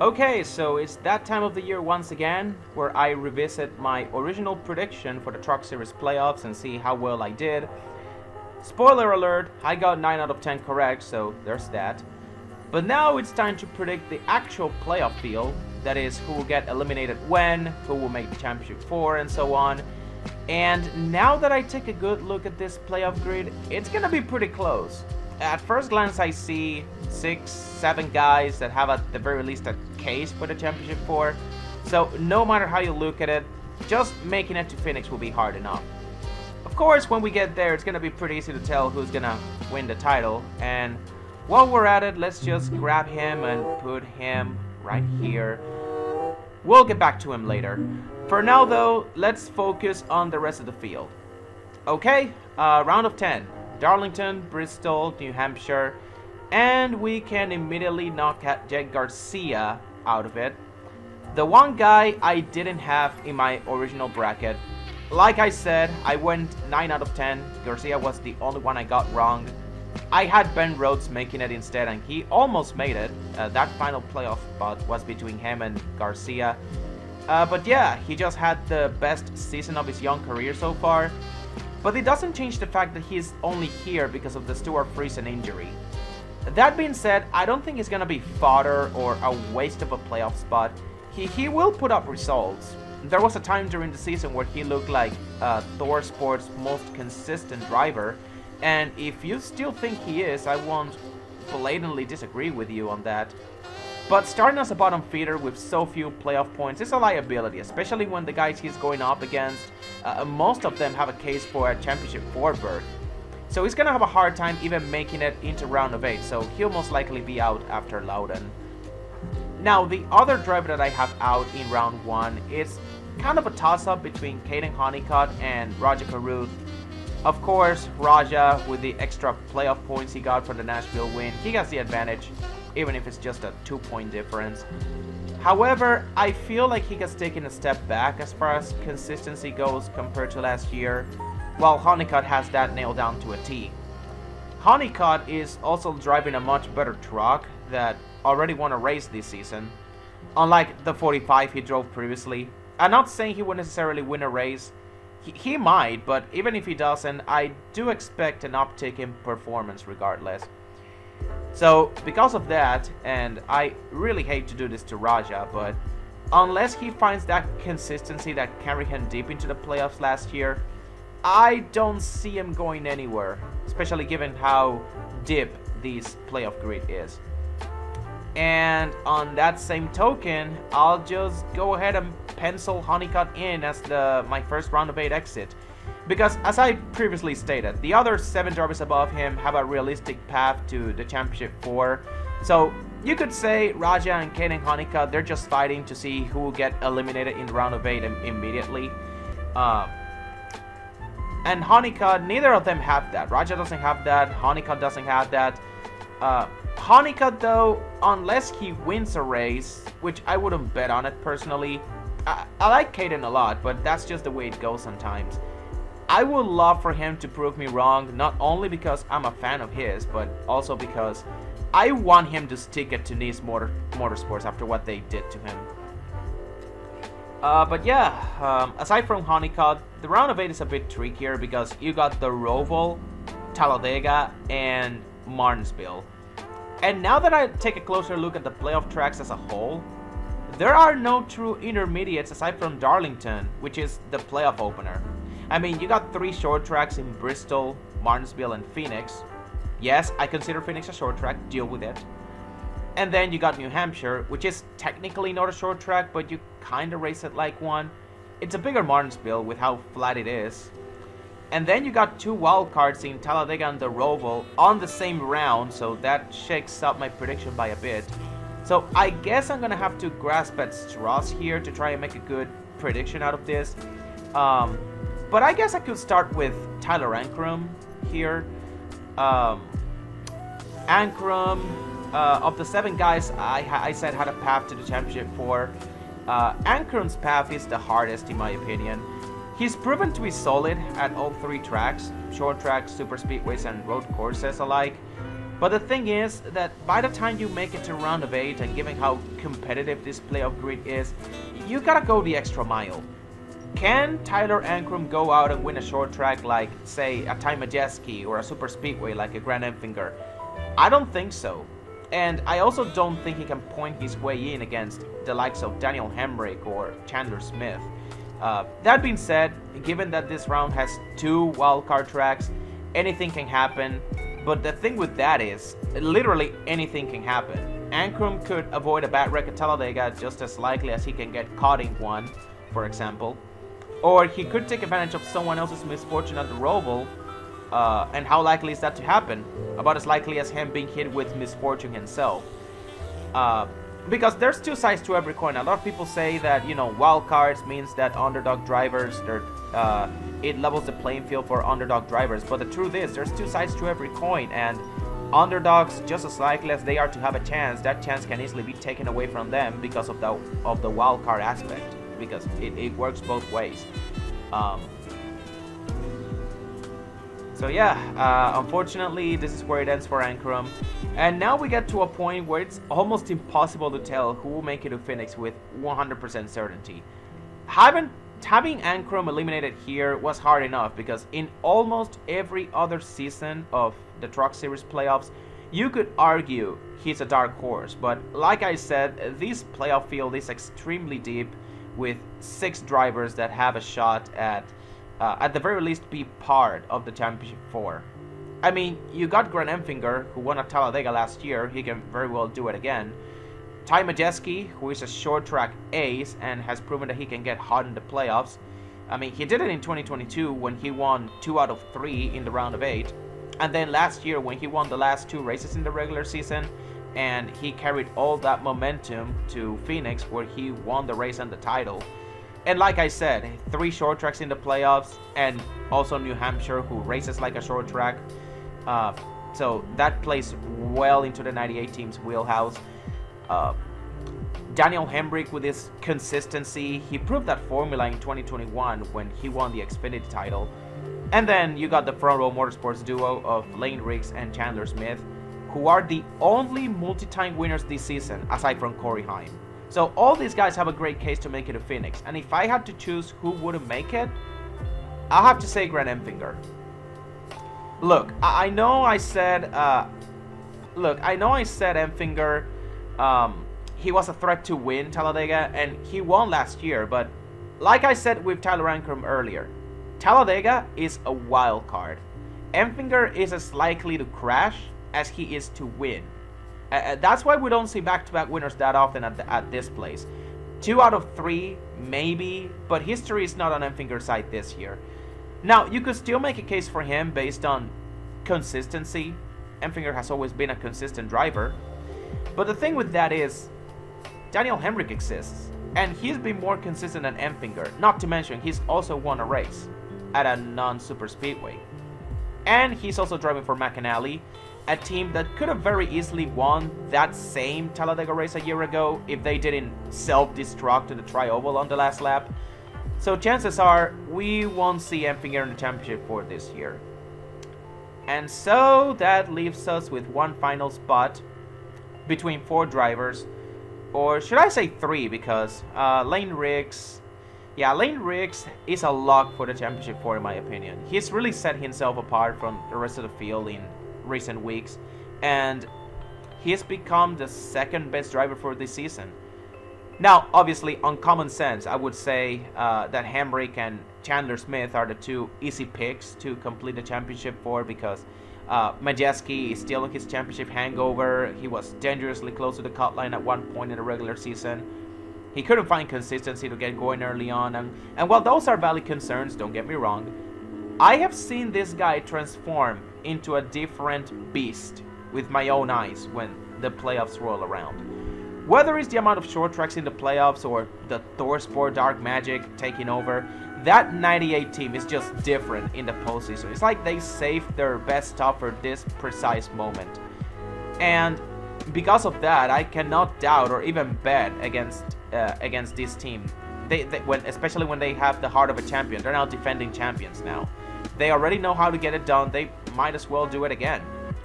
Okay, so it's that time of the year once again where I revisit my original prediction for the Truck Series playoffs and see how well I did. Spoiler alert, I got 9 out of 10 correct, so there's that. But now it's time to predict the actual playoff field, that is, who will get eliminated when, who will make the championship for, and so on. And now that I take a good look at this playoff grid, it's gonna be pretty close. At first glance, I see 6, 7 guys that have at the very least a case for the championship for. So no matter how you look at it, just making it to Phoenix will be hard enough. Of course, when we get there, it's gonna be pretty easy to tell who's gonna win the title. And while we're at it, let's just grab him and put him right here. We'll get back to him later. For now though, let's focus on the rest of the field. Okay, round of 10. Darlington, Bristol, New Hampshire, and we can immediately knock Jake Garcia out of it. The one guy I didn't have in my original bracket. Like I said, I went 9 out of 10. Garcia was the only one I got wrong. I had Ben Rhodes making it instead, and he almost made it. That final playoff spot was between him and Garcia. But yeah, he just had the best season of his young career so far. But it doesn't change the fact that he's only here because of the Stuart Friesen injury. That being said, I don't think it's gonna be fodder or a waste of a playoff spot. He will put up results. There was a time during the season where he looked like Thor Sports' most consistent driver, and if you still think he is, I won't blatantly disagree with you on that. But starting as a bottom feeder with so few playoff points is a liability, especially when the guys he's going up against, most of them have a case for a championship 4 berth. So he's gonna have a hard time even making it into round of 8, so he'll most likely be out after Loudon. Now, the other driver that I have out in round 1 is kind of a toss-up between Caden Honeycutt and Raja Caruth. Of course, Raja, with the extra playoff points he got for the Nashville win, he gets the advantage, even if it's just a 2-point difference. However, I feel like he has taken a step back as far as consistency goes compared to last year, while Honeycutt has that nailed down to a T. Honeycutt is also driving a much better truck that already won a race this season, unlike the 45 he drove previously. I'm not saying he will necessarily win a race. He might, but even if he doesn't, I do expect an uptick in performance regardless. So, because of that, and I really hate to do this to Raja, but unless he finds that consistency that carried him deep into the playoffs last year, I don't see him going anywhere, especially given how deep this playoff grid is. And on that same token, I'll just go ahead and pencil Honeycutt in as my first round of 8 exit. Because as I previously stated, the other 7 drivers above him have a realistic path to the championship 4. So you could say Raja and Caden Honeycutt, they're just fighting to see who will get eliminated in the round of 8 immediately. And Honeycutt, neither of them have that. Raja doesn't have that, Honeycutt doesn't have that. Honeycutt though, unless he wins a race, which I wouldn't bet on it personally. I like Caden a lot, but that's just the way it goes sometimes. I would love for him to prove me wrong, not only because I'm a fan of his, but also because I want him to stick it to Nice Motorsports after what they did to him. But yeah, aside from Honeycutt, the round of 8 is a bit trickier because you got the Roval, Talladega, and Martinsville. And now that I take a closer look at the playoff tracks as a whole, there are no true intermediates aside from Darlington, which is the playoff opener. I mean, you got 3 short tracks in Bristol, Martinsville, and Phoenix. Yes, I consider Phoenix a short track, deal with it. And then you got New Hampshire, which is technically not a short track, but you kinda race it like one. It's a bigger Martinsville with how flat it is. And then you got 2 wildcards in Talladega and the Roval on the same round, so that shakes up my prediction by a bit. So I guess I'm gonna have to grasp at straws here to try and make a good prediction out of this. But I guess I could start with Tyler Ankrum here. Ankrum, of the 7 guys I said had a path to the championship 4, Ankrum's path is the hardest in my opinion. He's proven to be solid at all 3 tracks, short tracks, super speedways, and road courses alike. But the thing is that by the time you make it to round of 8, and given how competitive this playoff grid is, you gotta go the extra mile. Can Tyler Ankrum go out and win a short track like, say, a Ty Majeski, or a super speedway like a Grant Enfinger? I don't think so. And I also don't think he can point his way in against the likes of Daniel Hemrick or Chandler Smith. That being said, given that this round has 2 wildcard tracks, anything can happen. But the thing with that is, literally anything can happen. Ankrum could avoid a bad wreck at Talladega just as likely as he can get caught in one, for example. Or he could take advantage of someone else's misfortune at the Roval. And how likely is that to happen? About as likely as him being hit with misfortune himself. Because there's 2 sides to every coin. A lot of people say that, you know, wild cards means that underdog drivers, it levels the playing field for underdog drivers. But the truth is, there's 2 sides to every coin, and underdogs, just as likely as they are to have a chance, that chance can easily be taken away from them because of the wild card aspect. Because it works both ways. So yeah, unfortunately, this is where it ends for Ankrum. And now we get to a point where it's almost impossible to tell who will make it to Phoenix with 100% certainty. Having Ankrum eliminated here was hard enough, because in almost every other season of the Truck Series playoffs, you could argue he's a dark horse. But like I said, this playoff field is extremely deep, with 6 drivers that have a shot at the very least be part of the championship 4. I mean, you got Grant Enfinger, who won at Talladega last year. He can very well do it again. Ty Majeski, who is a short track ace and has proven that he can get hot in the playoffs. I mean, he did it in 2022 when he won 2 out of 3 in the round of 8. And then last year when he won the last 2 races in the regular season, and he carried all that momentum to Phoenix, where he won the race and the title. And like I said, 3 short tracks in the playoffs, and also New Hampshire, who races like a short track. So that plays well into the 98 team's wheelhouse. Daniel Hemrick, with his consistency, he proved that formula in 2021 when he won the Xfinity title. And then you got the Front Row Motorsports duo of Lane Riggs and Chandler Smith, who are the only multi-time winners this season, aside from Corey Heim. So all these guys have a great case to make it to Phoenix. And if I had to choose who wouldn't make it, I'll have to say Grant Enfinger. Look, I know I said Enfinger, he was a threat to win Talladega, and he won last year. But like I said with Tyler Ankrum earlier, Talladega is a wild card. Enfinger is as likely to crash as he is to win. That's why we don't see back-to-back winners that often at this place. 2 out of 3, maybe, but history is not on Enfinger's side this year. Now, you could still make a case for him based on consistency. Enfinger has always been a consistent driver. But the thing with that is, Daniel Hemrick exists, and he's been more consistent than Enfinger. Not to mention, he's also won a race at a non-super speedway. And he's also driving for McAnally, a team that could have very easily won that same Talladega race a year ago if they didn't self-destruct to the tri-oval on the last lap. So chances are we won't see Enfinger in the championship for this year. And so that leaves us with one final spot between 4 drivers, or should I say 3, because Lane Riggs is a lock for the championship 4 in my opinion. He's really set himself apart from the rest of the field in recent weeks, and he's become the 2nd best driver for this season. Now, obviously, on common sense, I would say that Hemrick and Chandler Smith are the 2 easy picks to complete the championship for, because Majeski is still in his championship hangover. He was dangerously close to the cut line at one point in the regular season. He couldn't find consistency to get going early on, and while those are valid concerns, don't get me wrong, I have seen this guy transform into a different beast with my own eyes when the playoffs roll around. Whether it's the amount of short tracks in the playoffs or the ThorSport Dark Magic taking over, that 98 team is just different in the postseason. It's like they saved their best stuff for this precise moment. And because of that, I cannot doubt or even bet against this team. Especially when they have the heart of a champion. They're now defending champions now. They already know how to get it done. They might as well do it again.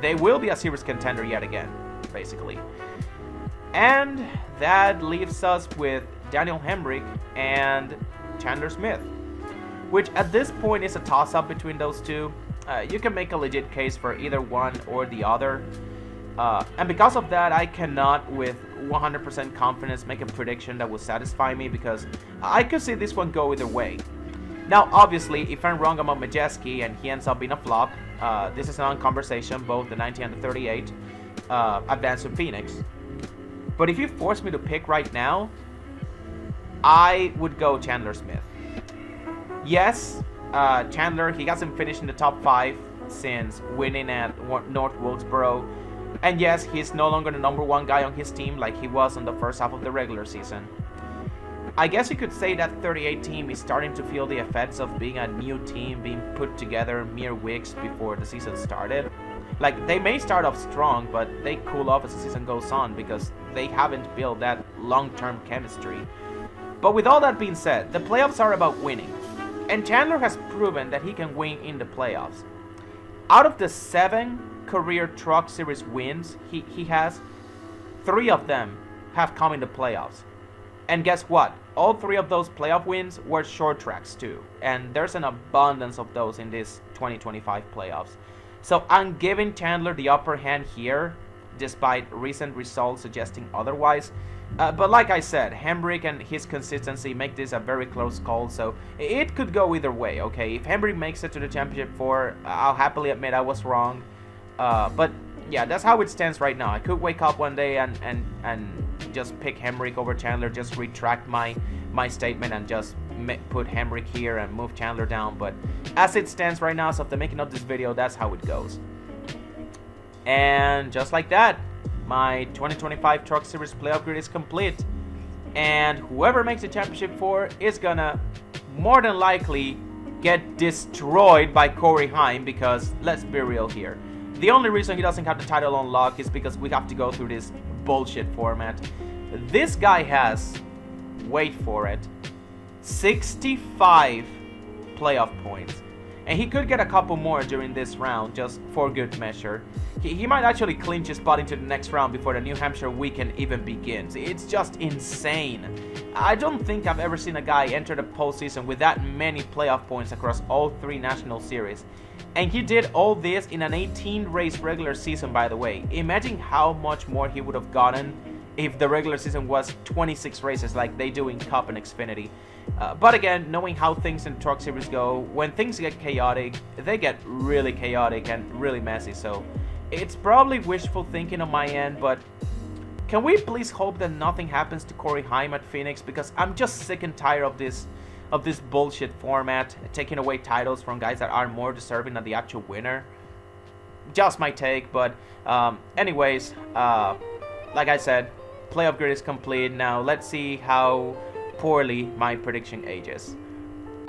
they will be a serious contender yet again, basically. And that leaves us with Daniel Hemric and Chandler Smith, which at this point is a toss-up between those two. You can make a legit case for either one or the other. And because of that, I cannot with 100% confidence make a prediction that will satisfy me, because I could see this one go either way. Now, obviously, if I'm wrong about Majeski and he ends up being a flop, this is an conversation, both the 90 and the 38 advance to Phoenix. But if you force me to pick right now, I would go Chandler Smith. Yes, Chandler, he hasn't finished in the top 5 since winning at North Wilkesboro. And yes, he's no longer the #1 guy on his team like he was in the first half of the regular season. I guess you could say that 38 team is starting to feel the effects of being a new team being put together mere weeks before the season started. Like, they may start off strong, but they cool off as the season goes on because they haven't built that long-term chemistry. But with all that being said, the playoffs are about winning. And Chandler has proven that he can win in the playoffs. Out of the 7 career Truck Series wins he has, 3 of them have come in the playoffs. And guess what? All 3 of those playoff wins were short tracks too. And there's an abundance of those in this 2025 playoffs. So I'm giving Chandler the upper hand here, despite recent results suggesting otherwise. But like I said, Hemric and his consistency make this a very close call, so it could go either way, okay? If Hemric makes it to the championship 4, I'll happily admit I was wrong. But yeah, that's how it stands right now. I could wake up one day and just pick Hemric over Chandler, just retract my statement and just put Hemric here and move Chandler down. But as it stands right now, so after making up this video, that's how it goes. And just like that, my 2025 Truck Series playoff grid is complete. And whoever makes the championship 4 is gonna more than likely get destroyed by Corey Heim, because let's be real here. The only reason he doesn't have the title on lock is because we have to go through this bullshit format. This guy has, wait for it, 65 playoff points. And he could get a couple more during this round, just for good measure. He might actually clinch his spot into the next round before the New Hampshire weekend even begins. It's just insane. I don't think I've ever seen a guy enter the postseason with that many playoff points across all 3 national series. And he did all this in an 18-race regular season, by the way. Imagine how much more he would have gotten if the regular season was 26 races like they do in Cup and Xfinity. But again, knowing how things in Truck Series go, when things get chaotic, they get really chaotic and really messy. So it's probably wishful thinking on my end, but can we please hope that nothing happens to Corey Heim at Phoenix? Because I'm just sick and tired of this bullshit format, taking away titles from guys that are more deserving than the actual winner. Just my take, but anyways, like I said, playoff grid is complete. Now let's see how poorly my prediction ages.